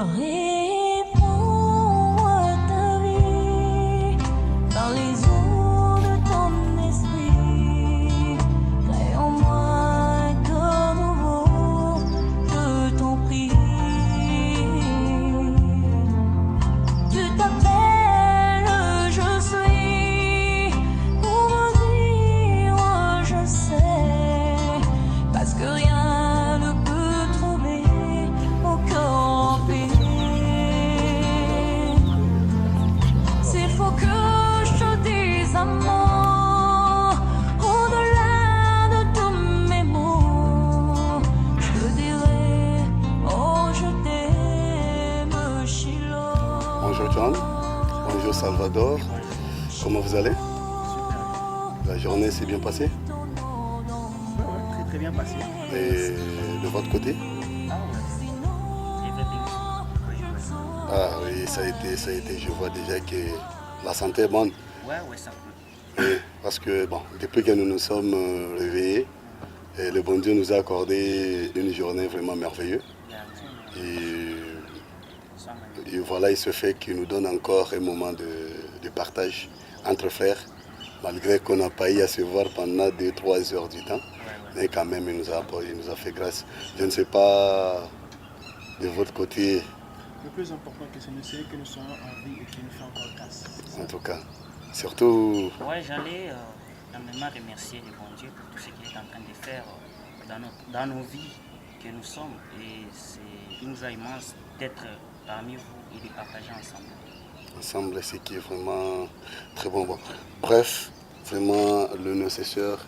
Réponds-moi ta vie dans les eaux de ton esprit. Crée en moi un corps nouveau, je t'en prie. Tu t'appelles, je suis. Pour me dire, je sais. Parce que rien ne peut troubler mon corps en paix. S'il faut que je te dise un mot, au-delà de tous mes mots, je te dirai, oh je t'aime, Chilo. Bonjour John, bonjour Salvador, comment vous allez? La journée s'est bien passée? Très très bien passé. Et de votre côté? Ah oui, ça a été, je vois déjà que la santé est bonne. Ouais, ça peut. Oui, parce que bon, depuis que nous nous sommes réveillés, le bon Dieu nous a accordé une journée vraiment merveilleuse. Et voilà, il se fait qu'il nous donne encore un moment de partage entre frères, malgré qu'on n'a pas eu à se voir pendant 2-3 heures du temps. Mais quand même, il nous a fait grâce. Je ne sais pas de votre côté, Le plus important que c'est que nous soyons en vie et qu'il nous fait encore grâce. en tout cas. Surtout, Ouais, j'allais énormément remercier le bon Dieu pour tout ce qu'il est en train de faire dans nos vies que nous sommes. Et c'est une joie immense d'être parmi vous et de partager ensemble. c'est qui est vraiment très bon. Bon. Bref, vraiment, le nécessaire,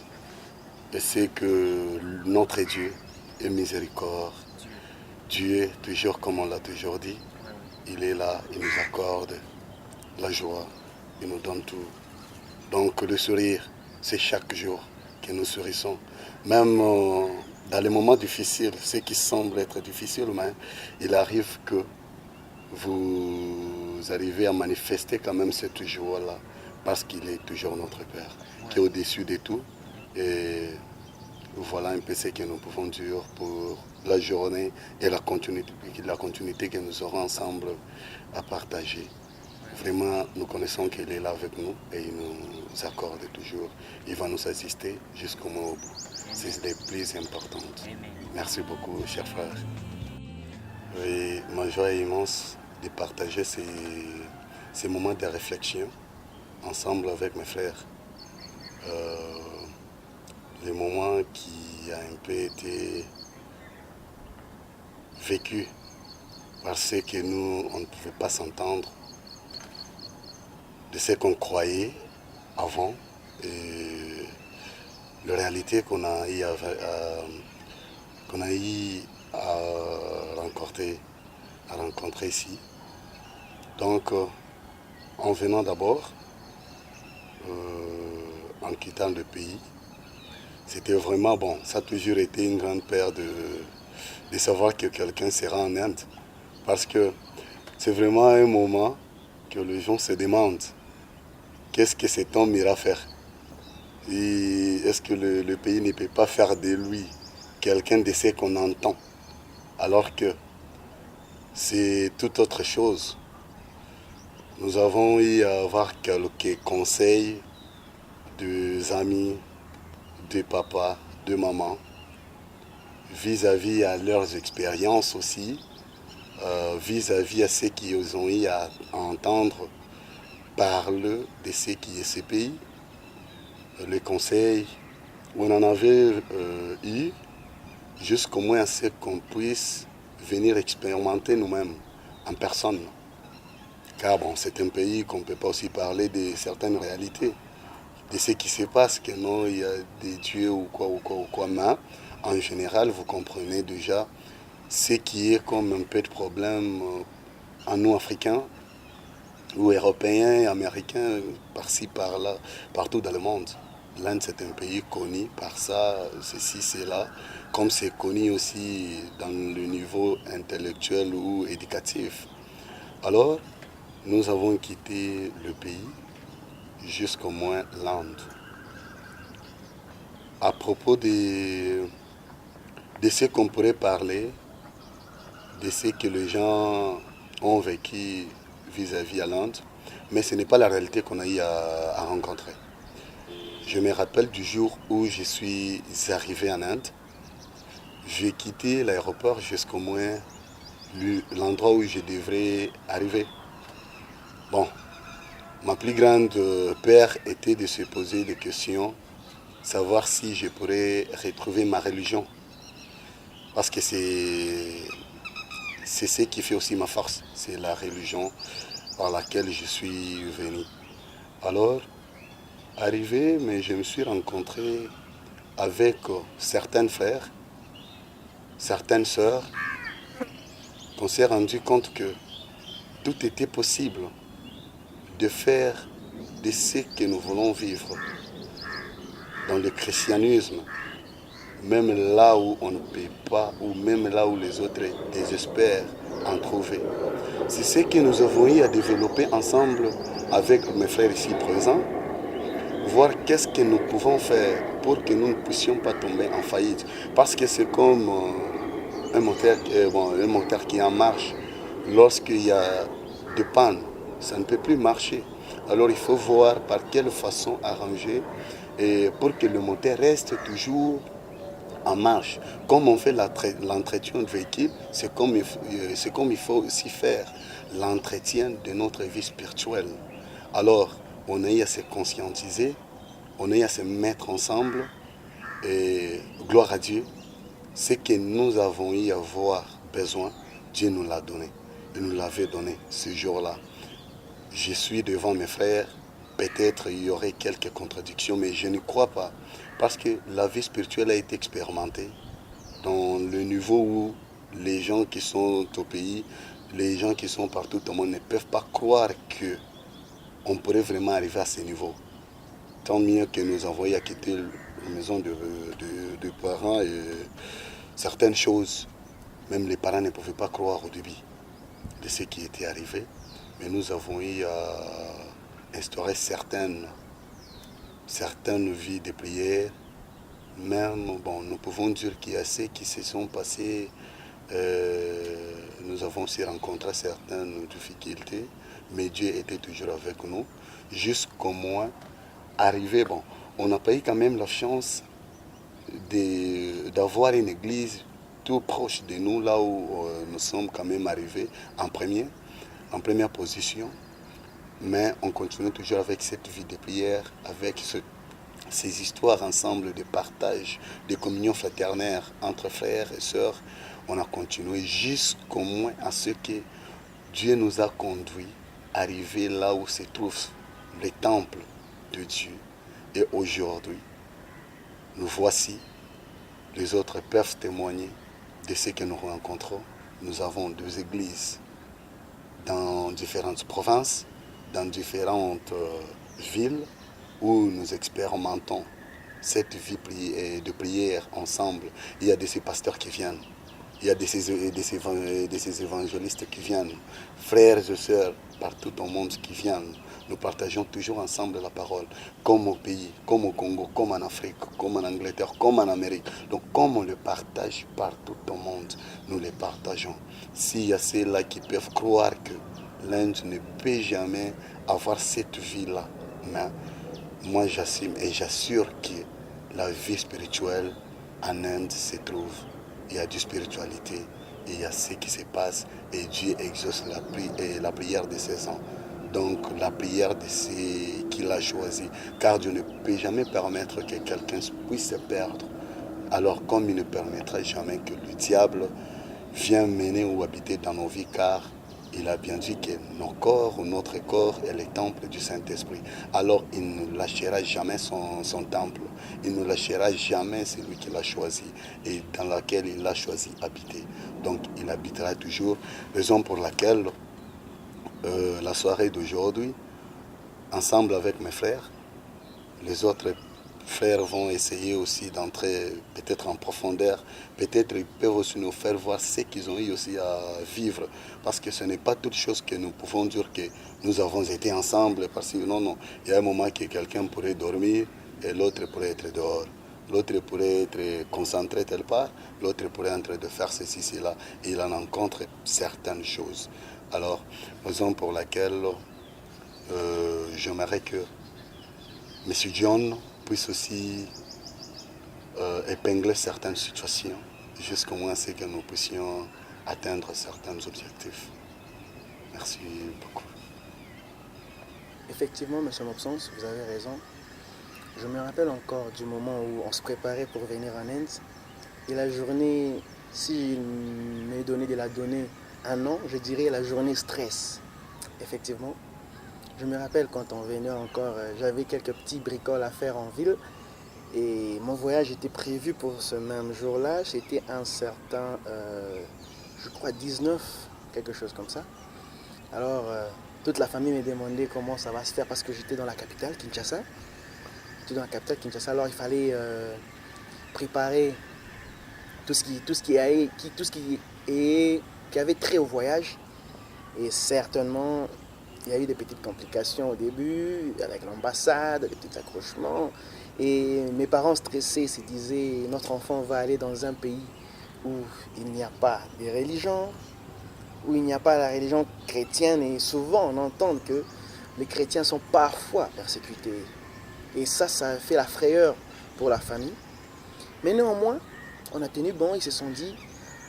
c'est que notre Dieu est miséricorde. Dieu est toujours comme on l'a toujours dit. Il est là, il nous accorde la joie, il nous donne tout. Donc le sourire, c'est chaque jour que nous sourissons. Même dans les moments difficiles, ce qui semble être difficile, mais il arrive que vous arrivez à manifester quand même cette joie-là, parce qu'il est toujours notre Père, qui est au-dessus de tout. Et voilà un peu ce que nous pouvons dire pour la journée et la continuité que nous aurons ensemble à partager. Vraiment, nous connaissons qu'il est là avec nous et il nous accorde toujours. Il va nous assister jusqu'au mot au bout. C'est le plus important. Merci beaucoup, chers frères. Et ma joie est immense de partager ces moments de réflexion ensemble avec mes frères. Les moments qui ont un peu été vécus parce que nous, on ne pouvait pas s'entendre de ce qu'on croyait avant et la réalité qu'on a eu à rencontrer ici. Donc, en venant d'abord, en quittant le pays, c'était vraiment bon. Ça a toujours été une grande peur de savoir que quelqu'un sera en Inde. Parce que c'est vraiment un moment que les gens se demandent qu'est-ce que cet homme ira faire. Et est-ce que le pays ne peut pas faire de lui quelqu'un de ce qu'on entend, alors que c'est toute autre chose. Nous avons eu à avoir quelques conseils des amis, de papa, de maman, vis-à-vis à leurs expériences aussi, vis-à-vis à ce qu'ils ont eu à entendre parler de ce qui est ce pays. Les conseils, on en avait eu, jusqu'au moins à ce qu'on puisse venir expérimenter nous-mêmes, en personne. Car bon, c'est un pays qu'on ne peut pas aussi parler de certaines réalités, de ce qui se passe, que non, il y a des dieux ou quoi, mais en général, vous comprenez déjà ce qui est comme un peu de problème en nous Africains, ou Européens, Américains, par-ci, par-là, partout dans le monde. L'Inde, c'est un pays connu par ça, ceci, cela, comme c'est connu aussi dans le niveau intellectuel ou éducatif. Alors, nous avons quitté le pays, jusqu'au moins l'Inde. À propos de ce qu'on pourrait parler, de ce que les gens ont vécu vis-à-vis à l'Inde, mais ce n'est pas la réalité qu'on a eu à rencontrer. Je me rappelle du jour où je suis arrivé en Inde. J'ai quitté l'aéroport jusqu'au moins l'endroit où je devrais arriver. Bon, ma plus grande peur était de se poser des questions, savoir si je pourrais retrouver ma religion. Parce que c'est ce qui fait aussi ma force, c'est la religion par laquelle je suis venu. Alors, arrivé, mais je me suis rencontré avec certains frères, certaines sœurs, on s'est rendu compte que tout était possible de faire de ce que nous voulons vivre dans le christianisme, même là où on ne peut pas, ou même là où les autres désespèrent en trouver. C'est ce que nous avons eu à développer ensemble avec mes frères ici présents, voir qu'est-ce que nous pouvons faire pour que nous ne puissions pas tomber en faillite. Parce que c'est comme un moteur qui est en marche. Lorsqu'il y a des pannes, ça ne peut plus marcher. Alors il faut voir par quelle façon arranger et pour que le moteur reste toujours en marche. Comme on fait l'entretien de véhicule, c'est comme il faut aussi faire l'entretien de notre vie spirituelle. Alors, on a eu à se conscientiser, on a eu à se mettre ensemble et gloire à Dieu, ce que nous avons eu à avoir besoin, Dieu nous l'a donné. Il nous l'avait donné ce jour-là. Je suis devant mes frères, peut-être il y aurait quelques contradictions, mais je ne crois pas. Parce que la vie spirituelle a été expérimentée dans le niveau où les gens qui sont au pays, les gens qui sont partout au monde ne peuvent pas croire qu'on pourrait vraiment arriver à ce niveau. Tant mieux que nous avons eu à quitter la maison de parents et certaines choses, même les parents ne pouvaient pas croire au début de ce qui était arrivé. Mais nous avons eu à instaurer certaines vies de prière. Même, bon, nous pouvons dire qu'il y a ceux qui se sont passés. Nous avons aussi rencontré certaines difficultés, mais Dieu était toujours avec nous. Jusqu'au moins, arrivé, bon, on n'a pas eu quand même la chance d'avoir une église tout proche de nous, là où nous sommes quand même arrivés en première position. Mais on continue toujours avec cette vie de prière, avec ces histoires ensemble de partage, de communion fraternelle entre frères et sœurs. On a continué jusqu'au moins à ce que Dieu nous a conduits, arriver là où se trouve le temple de Dieu. Et aujourd'hui, nous voici, les autres peuvent témoigner de ce que nous rencontrons. Nous avons 2 églises dans différentes provinces, dans différentes villes où nous expérimentons cette vie de prière ensemble. Il y a de ces pasteurs qui viennent, il y a de ces évangélistes qui viennent, frères et sœurs partout au monde qui viennent. Nous partageons toujours ensemble la parole, comme au pays, comme au Congo, comme en Afrique, comme en Angleterre, comme en Amérique. Donc comme on le partage partout au monde, nous le partageons. S'il y a ceux-là qui peuvent croire que l'Inde ne peut jamais avoir cette vie-là, mais moi j'assume et j'assure que la vie spirituelle en Inde se trouve. Il y a de spiritualité, il y a ce qui se passe et Dieu exauce la prière de ses ans. Donc la prière de ceux qu'il a choisi, car Dieu ne peut jamais permettre que quelqu'un puisse se perdre. Alors comme il ne permettra jamais que le diable vienne mener ou habiter dans nos vies, car il a bien dit que nos corps ou notre corps est le temple du Saint-Esprit. Alors il ne lâchera jamais son temple. Il ne lâchera jamais celui qu'il a choisi et dans lequel il a choisi habiter. Donc il habitera toujours. Raison pour laquelle la soirée d'aujourd'hui, ensemble avec mes frères, les autres frères vont essayer aussi d'entrer peut-être en profondeur, peut-être ils peuvent aussi nous faire voir ce qu'ils ont eu aussi à vivre, parce que ce n'est pas toute chose que nous pouvons dire que nous avons été ensemble, parce que non, il y a un moment que quelqu'un pourrait dormir et l'autre pourrait être dehors. l'autre pourrait être concentré telle part, l'autre pourrait être en train de faire ceci, cela. Et il en rencontre certaines choses. Alors, raison pour laquelle j'aimerais que M. John puisse aussi épingler certaines situations, jusqu'au moins c'est que nous puissions atteindre certains objectifs. Merci beaucoup. Effectivement, M. Mopsens, vous avez raison. Je me rappelle encore du moment où on se préparait pour venir en Inde. Et la journée, si je me donnais de la donner un an, je dirais la journée stress. Effectivement, je me rappelle quand on venait encore, j'avais quelques petits bricoles à faire en ville. Et mon voyage était prévu pour ce même jour-là. C'était un certain, je crois 19, quelque chose comme ça. Alors, toute la famille me demandait comment ça va se faire parce que j'étais dans la capitale, Kinshasa. J'étais dans la capitale, Kinshasa. Alors, il fallait préparer tout ce qui avait trait au voyage. Et certainement, il y a eu des petites complications au début, avec l'ambassade, des petits accrochements. Et mes parents stressés se disaient, notre enfant va aller dans un pays où il n'y a pas de religion, où il n'y a pas la religion chrétienne. Et souvent, on entend que les chrétiens sont parfois persécutés. Et ça fait la frayeur pour la famille. Mais néanmoins, on a tenu bon, ils se sont dit,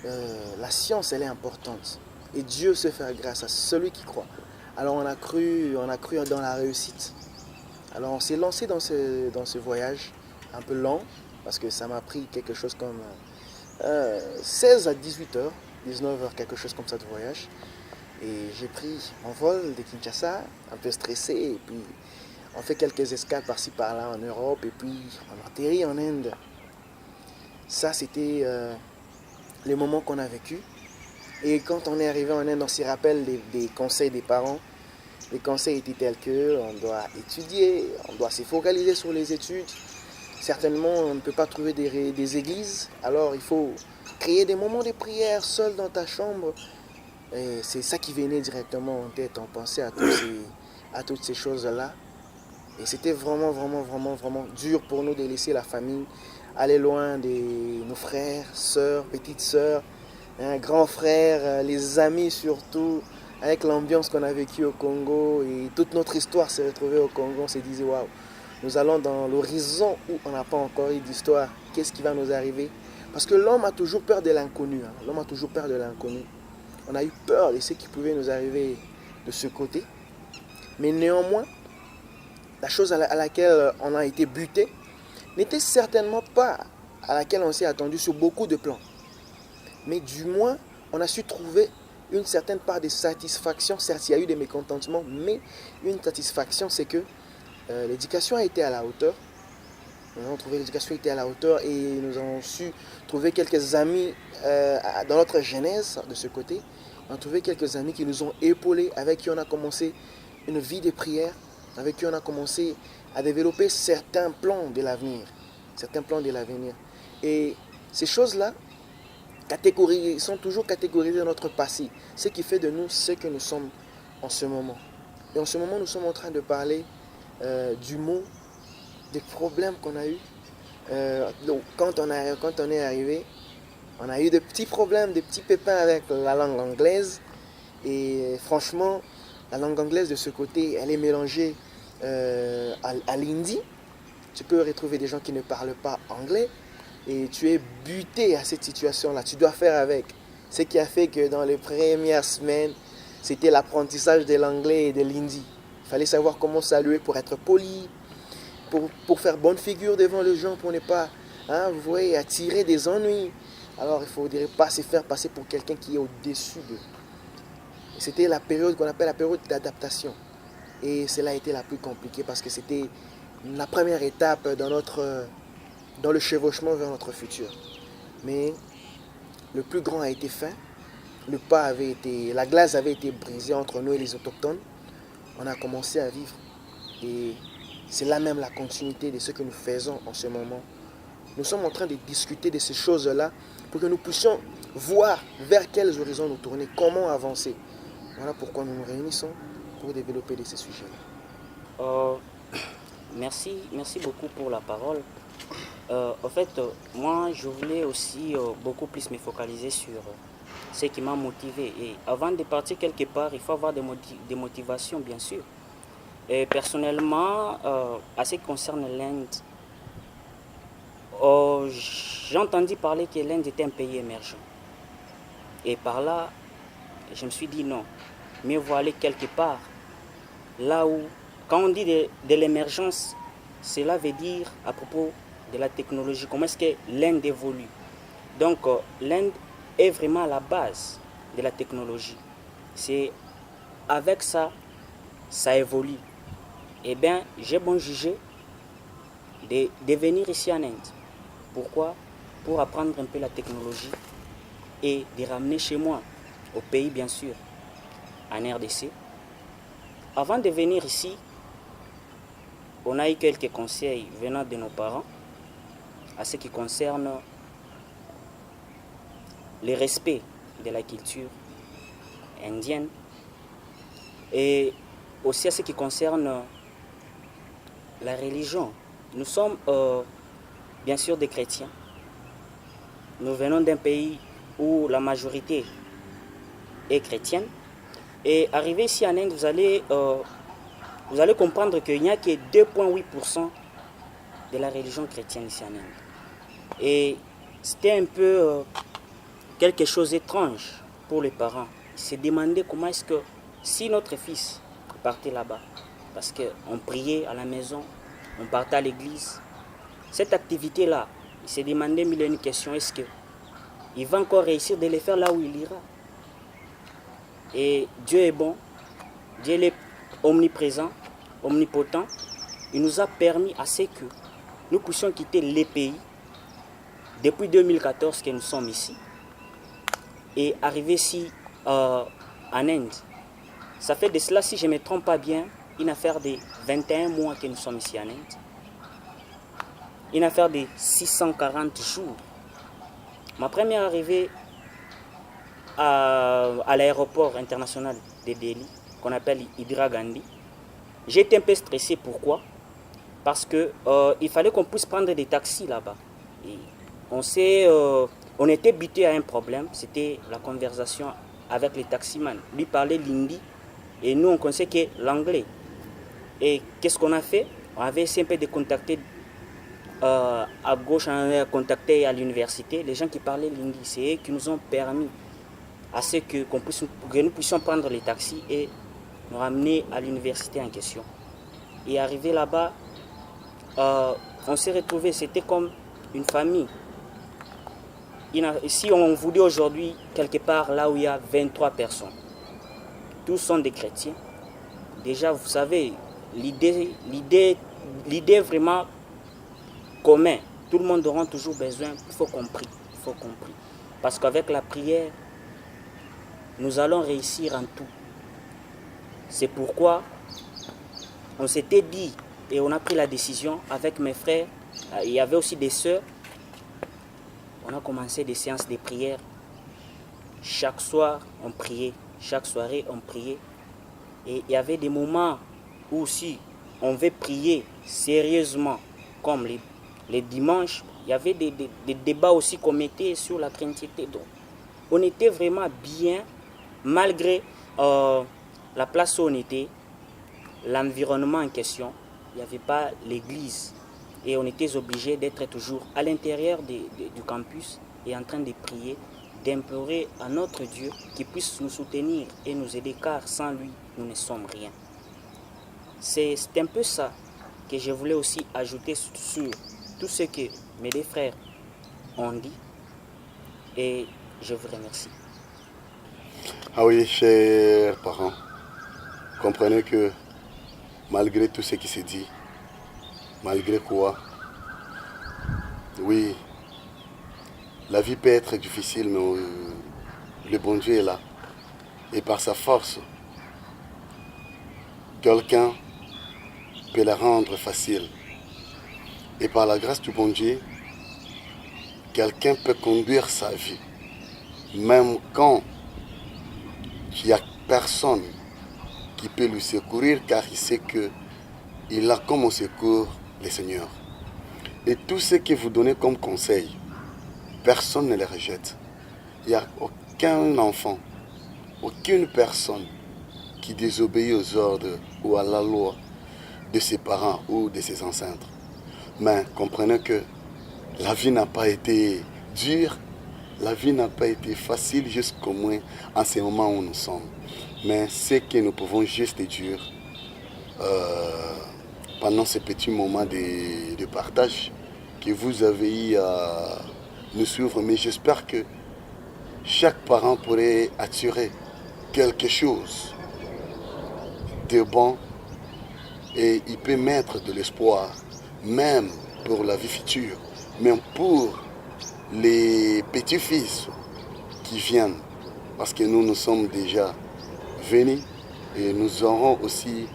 la science, elle est importante. Et Dieu se fait grâce à celui qui croit. Alors on a cru dans la réussite. Alors on s'est lancé dans ce voyage un peu lent, parce que ça m'a pris quelque chose comme 16 à 18 heures, 19 heures, quelque chose comme ça de voyage. Et j'ai pris mon vol de Kinshasa, un peu stressé, et puis on fait quelques escales par-ci par-là en Europe, et puis on atterrit en Inde. Ça, c'était les moments qu'on a vécu. Et quand on est arrivé en Inde, on s'y rappelle des conseils des parents. Les conseils étaient tels que on doit étudier, on doit se focaliser sur les études. Certainement, on ne peut pas trouver des églises. Alors, il faut créer des moments de prière seul dans ta chambre. Et c'est ça qui venait directement en tête. On pensait à toutes ces choses-là. Et c'était vraiment dur pour nous de laisser la famille aller loin de nos frères, sœurs, petites sœurs, grands frères, les amis surtout. Avec l'ambiance qu'on a vécue au Congo et toute notre histoire s'est retrouvée au Congo, on se disait waouh, nous allons dans l'horizon où on n'a pas encore eu d'histoire. Qu'est-ce qui va nous arriver? Parce que l'homme a toujours peur de l'inconnu. L'homme a toujours peur de l'inconnu. On a eu peur de ce qui pouvait nous arriver de ce côté. Mais néanmoins, la chose à laquelle on a été buté n'était certainement pas à laquelle on s'est attendu sur beaucoup de plans. Mais du moins, on a su trouver une certaine part de satisfaction. Certes, il y a eu des mécontentements, mais une satisfaction, c'est que l'éducation a été à la hauteur. Nous avons trouvé l'éducation était à la hauteur et nous avons su trouver quelques amis dans notre genèse de ce côté. On a trouvé quelques amis qui nous ont épaulés, avec qui on a commencé une vie de prière, avec qui on a commencé à développer certains plans de l'avenir. Et ces choses-là sont toujours catégorisées dans notre passé, ce qui fait de nous ce que nous sommes en ce moment. Et en ce moment, nous sommes en train de parler du mot, des problèmes qu'on a eus. Donc, quand on est arrivé, on a eu de petits problèmes, des petits pépins avec la langue anglaise. Et franchement, la langue anglaise de ce côté, elle est mélangée à l'hindi. Tu peux retrouver des gens qui ne parlent pas anglais. Et tu es buté à cette situation-là. Tu dois faire avec. Ce qui a fait que dans les premières semaines, c'était l'apprentissage de l'anglais et de l'hindi. Il fallait savoir comment saluer pour être poli, pour faire bonne figure devant les gens, pour ne pas vous voyez, attirer des ennuis. Alors il ne faudrait pas se faire passer pour quelqu'un qui est au-dessus d'eux. C'était la période qu'on appelle la période d'adaptation. Et cela a été la plus compliquée parce que c'était la première étape dans le chevauchement vers notre futur. Mais le plus grand a été fait. La glace avait été brisée entre nous et les autochtones. On a commencé à vivre. Et c'est là même la continuité de ce que nous faisons en ce moment. Nous sommes en train de discuter de ces choses-là pour que nous puissions voir vers quels horizons nous tourner, comment avancer. Voilà pourquoi nous nous réunissons pour développer de ces sujets-là. Merci beaucoup pour la parole. En fait, moi, je voulais aussi beaucoup plus me focaliser sur ce qui m'a motivé. Et avant de partir quelque part, il faut avoir des motivations, bien sûr. Et personnellement, à ce qui concerne l'Inde, j'ai entendu parler que l'Inde était un pays émergent. Et par là, je me suis dit non, mieux vaut aller quelque part, là où, quand on dit de l'émergence, cela veut dire à propos de la technologie, comment est-ce que l'Inde évolue. Donc l'Inde est vraiment à la base de la technologie. C'est avec ça, ça évolue. Eh bien, j'ai bon jugé de venir ici en Inde. Pourquoi? Pour apprendre un peu la technologie et de ramener chez moi, au pays bien sûr, en RDC. Avant de venir ici, on a eu quelques conseils venant de nos parents à ce qui concerne le respect de la culture indienne et aussi à ce qui concerne la religion. Nous sommes bien sûr des chrétiens. Nous venons d'un pays où la majorité est chrétienne. Et arrivé ici en Inde, vous allez comprendre qu'il n'y a que 2,8% de la religion chrétienne ici en Inde. Et c'était un peu quelque chose d'étrange pour les parents. Ils se demandaient comment est-ce que, si notre fils partait là-bas, parce qu'on priait à la maison, on partait à l'église, cette activité-là, ils se demandaient mille et une questions, est-ce qu'il va encore réussir de les faire là où il ira? Et Dieu est bon, Dieu est omniprésent, omnipotent. Il nous a permis à ce que nous puissions quitter les pays depuis 2014 que nous sommes ici et arriver ici en Inde. Ça fait de cela, si je ne me trompe pas bien, une affaire de 21 mois que nous sommes ici en Inde. Une affaire de 640 jours. Ma première arrivée à l'aéroport international de Delhi, qu'on appelle Indira Gandhi, j'ai été un peu stressé. Pourquoi? Parce qu'il fallait qu'on puisse prendre des taxis là-bas. On était buté à un problème, c'était la conversation avec les taximans. Lui parlait l'hindi et nous on connaissait que l'anglais. Et qu'est-ce qu'on a fait? On avait essayé un peu de contacter à gauche, on a contacté à l'université les gens qui parlaient l'hindi. C'est eux qui nous ont permis à ce que nous puissions prendre les taxis et nous ramener à l'université en question. Et arrivé là-bas, on s'est retrouvés, c'était comme une famille. Si on vous dit aujourd'hui, quelque part là où il y a 23 personnes, tous sont des chrétiens, déjà vous savez, l'idée est vraiment commune. Tout le monde aura toujours besoin, il faut compris. Parce qu'avec la prière, nous allons réussir en tout. C'est pourquoi on s'était dit et on a pris la décision avec mes frères. Il y avait aussi des sœurs. On a commencé des séances de prière. Chaque soir, on priait. Chaque soirée, on priait. Et il y avait des moments où si on veut prier sérieusement, comme les dimanches, il y avait des débats aussi qu'on mettait sur la Trinité. Donc, on était vraiment bien, malgré la place où on était, l'environnement en question. Il n'y avait pas l'église. Et on était obligé d'être toujours à l'intérieur du campus et en train de prier, d'implorer à notre Dieu qui puisse nous soutenir et nous aider, car sans lui, nous ne sommes rien. C'est un peu ça que je voulais aussi ajouter sur tout ce que mes deux frères ont dit. Et je vous remercie. Ah oui, chers parents, comprenez que malgré tout ce qui s'est dit, malgré quoi, oui, la vie peut être difficile, mais le bon Dieu est là. Et par sa force, quelqu'un peut la rendre facile. Et par la grâce du bon Dieu, quelqu'un peut conduire sa vie. Même quand il n'y a personne qui peut lui secourir, car il sait qu'il a comme au secours le Seigneur. Et tout ce que vous donnez comme conseil, personne ne les rejette. Il n'y a aucun enfant, aucune personne qui désobéit aux ordres ou à la loi de ses parents ou de ses ancêtres. Mais comprenez que la vie n'a pas été dure, la vie n'a pas été facile jusqu'au moins en ce moment où nous sommes. Mais ce que nous pouvons juste dire pendant ces petits moments de partage que vous avez eu à nous suivre, mais j'espère que chaque parent pourrait attirer quelque chose de bon et il peut mettre de l'espoir, même pour la vie future, même pour les petits-fils qui viennent, parce que nous sommes déjà venus et nous aurons aussi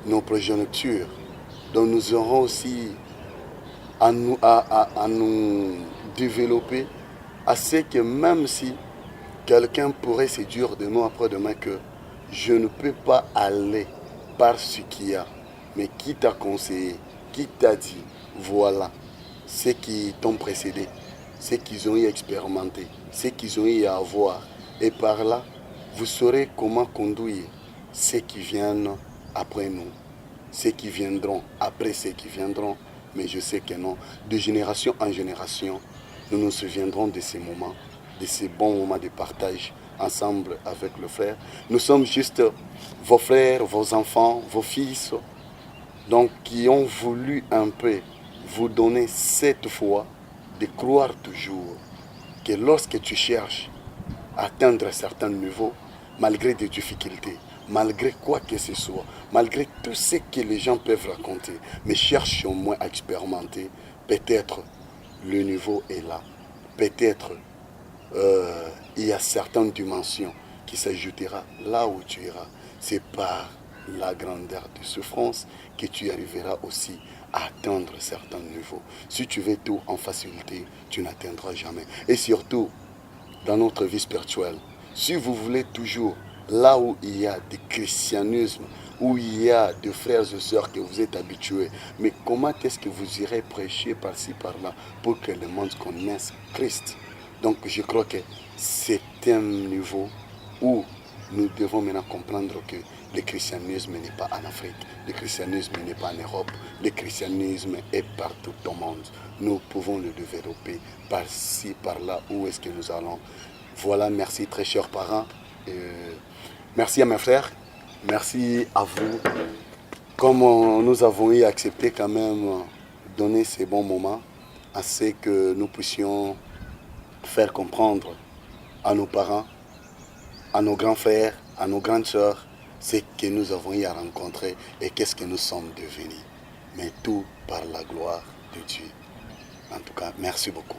nos progénitures, donc nous aurons aussi à nous développer, à ce que même si quelqu'un pourrait se dire de nous après-demain que je ne peux pas aller par ce qu'il y a, mais qui t'a conseillé, qui t'a dit, voilà, ceux qui t'ont précédé, ceux qu'ils ont eu à expérimenter, ceux qu'ils ont eu à avoir. Et par là, vous saurez comment conduire ceux qui viennent après nous, ceux qui viendront après ceux qui viendront. Mais je sais que non, de génération en génération, nous nous souviendrons de ces moments, de ces bons moments de partage ensemble avec le frère. Nous sommes juste vos frères, vos enfants, vos fils, donc qui ont voulu un peu vous donner cette foi de croire toujours que lorsque tu cherches à atteindre un certain niveau, malgré des difficultés, malgré quoi que ce soit, malgré tout ce que les gens peuvent raconter, mais cherche au moins à expérimenter, peut-être le niveau est là, peut-être il y a certaines dimensions qui s'ajoutera là où tu iras. C'est par la grandeur de souffrance que tu arriveras aussi à atteindre certains niveaux. Si tu veux tout en facilité, tu n'atteindras jamais. Et surtout, dans notre vie spirituelle, si vous voulez toujours là où il y a du christianisme, où il y a des frères et sœurs que vous êtes habitués, mais comment est-ce que vous irez prêcher par-ci, par-là, pour que le monde connaisse Christ? Donc je crois que c'est un niveau où nous devons maintenant comprendre que le christianisme n'est pas en Afrique, le christianisme n'est pas en Europe, le christianisme est partout au monde. Nous pouvons le développer par-ci, par-là, où est-ce que nous allons. Voilà, merci très chers parents. Merci à mes frères, merci à vous. Comme nous avons eu accepté quand même donner ces bons moments, à ce que nous puissions faire comprendre à nos parents, à nos grands frères, à nos grandes sœurs, ce que nous avons eu à rencontrer et qu'est-ce que nous sommes devenus. Mais tout par la gloire de Dieu. En tout cas, merci beaucoup.